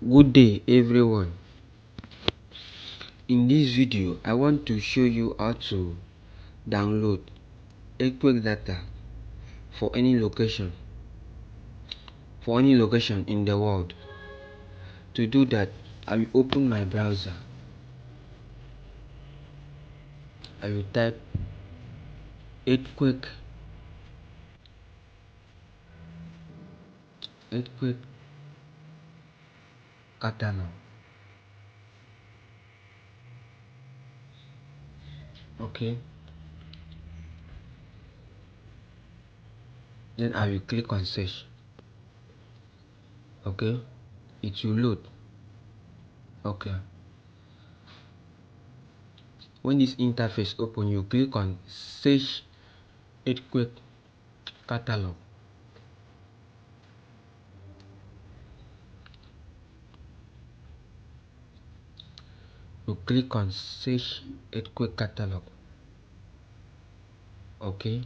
Good day everyone. In this video I want to show you how to download earthquake data for any location in the world. To do that, I will open my browser. I will type earthquake catalog. Okay, then I will click on search. Okay, it will load. Okay, when this interface open, you click on search earthquake catalog. You click on search earthquake catalog. Okay,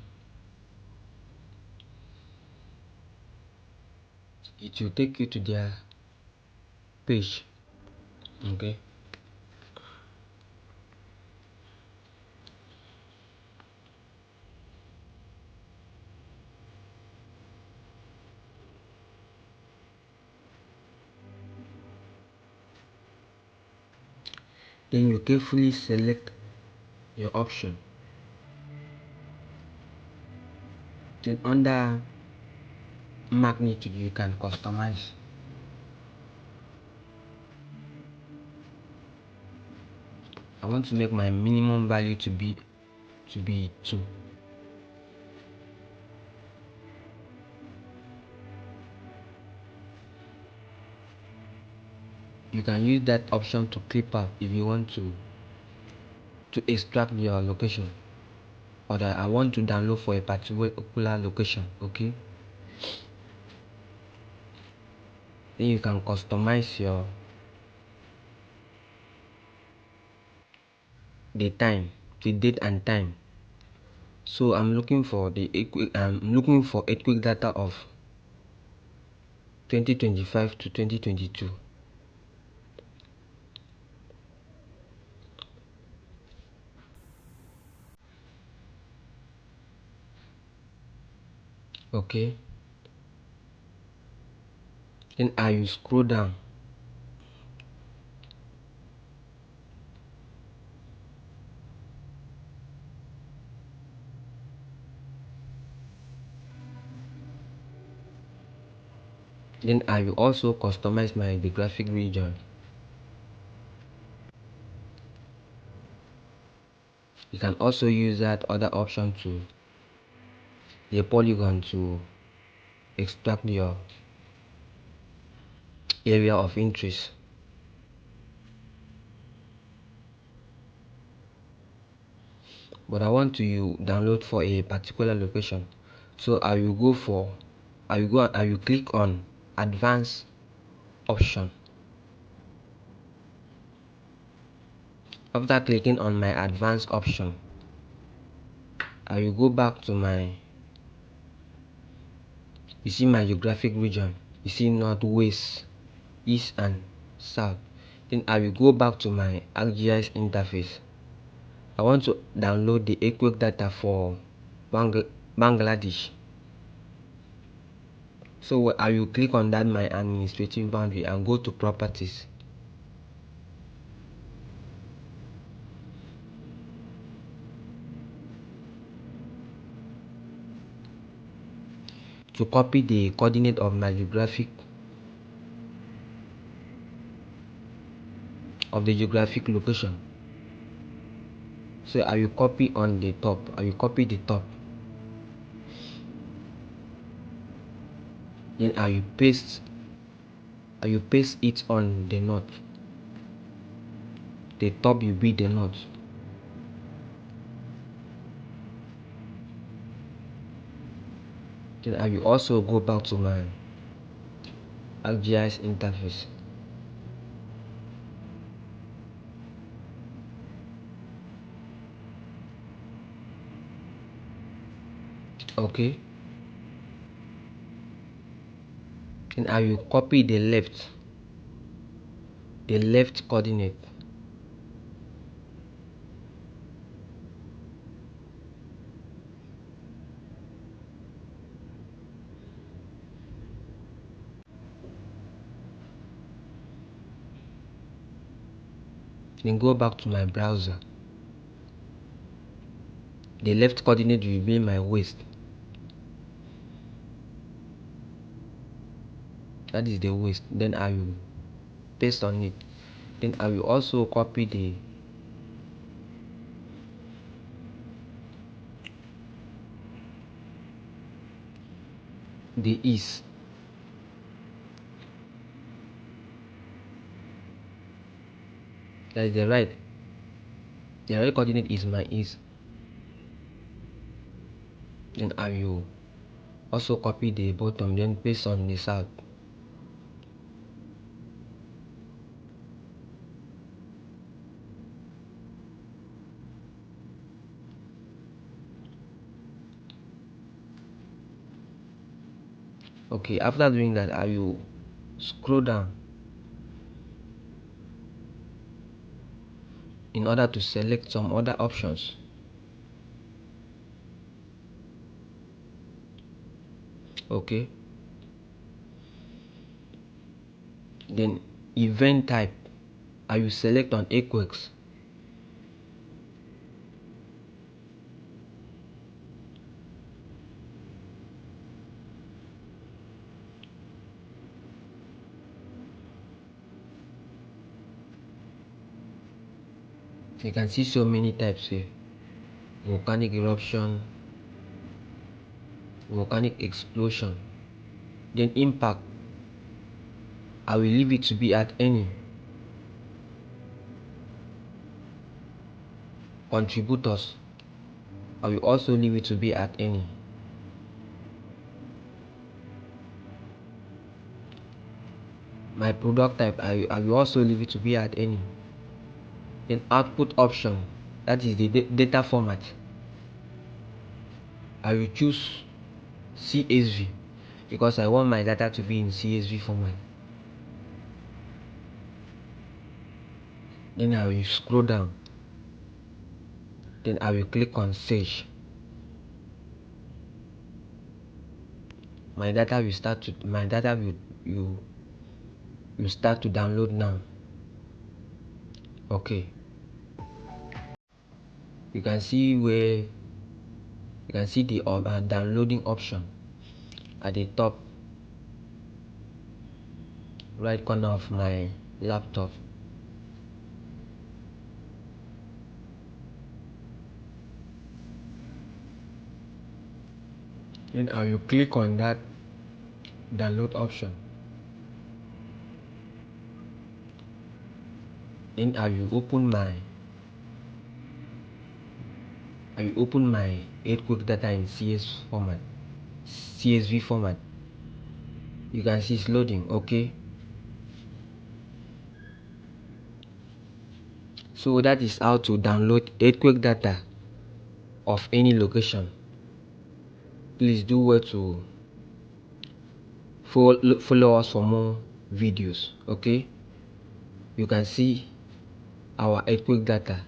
it will take you to their page. Okay, then you carefully select your option. Then under magnitude you can customize. I want to make my minimum value to be 2. You can use that option to clip out if you want to extract your location, or that I want to download for a particular location. Okay, then you can customize the date and time. So I'm looking for earthquake data of 2025 to 2022. Okay, then I will scroll down. Then I will also customize my geographic region. You can also use that other option to the polygon to extract your area of interest. But I want to download for a particular location, so I will click on advanced option. After clicking on my advanced option, I will go back to you see my geographic region. You see north, west, east and south. Then I will go back to my ArcGIS interface. I want to download the earthquake data for Bangladesh. So I will click on that my administrative boundary and go to properties. To copy the coordinate of my geographic location. So I will copy on the top. I will copy the top. Then I will paste it on the north. The top will be the north. Then I will also go back to my ArcGIS interface. Okay. Then I will copy the left. the left coordinate. Then go back to my browser. The left coordinate will be my waist. That is the waist. Then I will paste on it. Then I will also copy the east. That is the right. The right coordinate is my east. Then I will also copy the bottom, then paste on the south. Okay, after doing that, I will scroll down in order to select some other options. Okay, then event type, I will select on earthquakes. You can see so many types here: volcanic eruption, volcanic explosion. Then impact, I will leave it to be at any. Contributors, I will also leave it to be at any. My product type, I will also leave it to be at any. Then output option, that is the data format. I will choose CSV because I want my data to be in CSV format. Then I will scroll down. Then I will click on search. My data will start to download now. Okay, you can see the downloading option at the top right corner of my laptop. Then I will click on that download option. Then I will open my earthquake data in CSV format. You can see it's loading. Okay, so that is how to download earthquake data of any location. Please do well to follow us for more videos. Okay, you can see our earthquake data.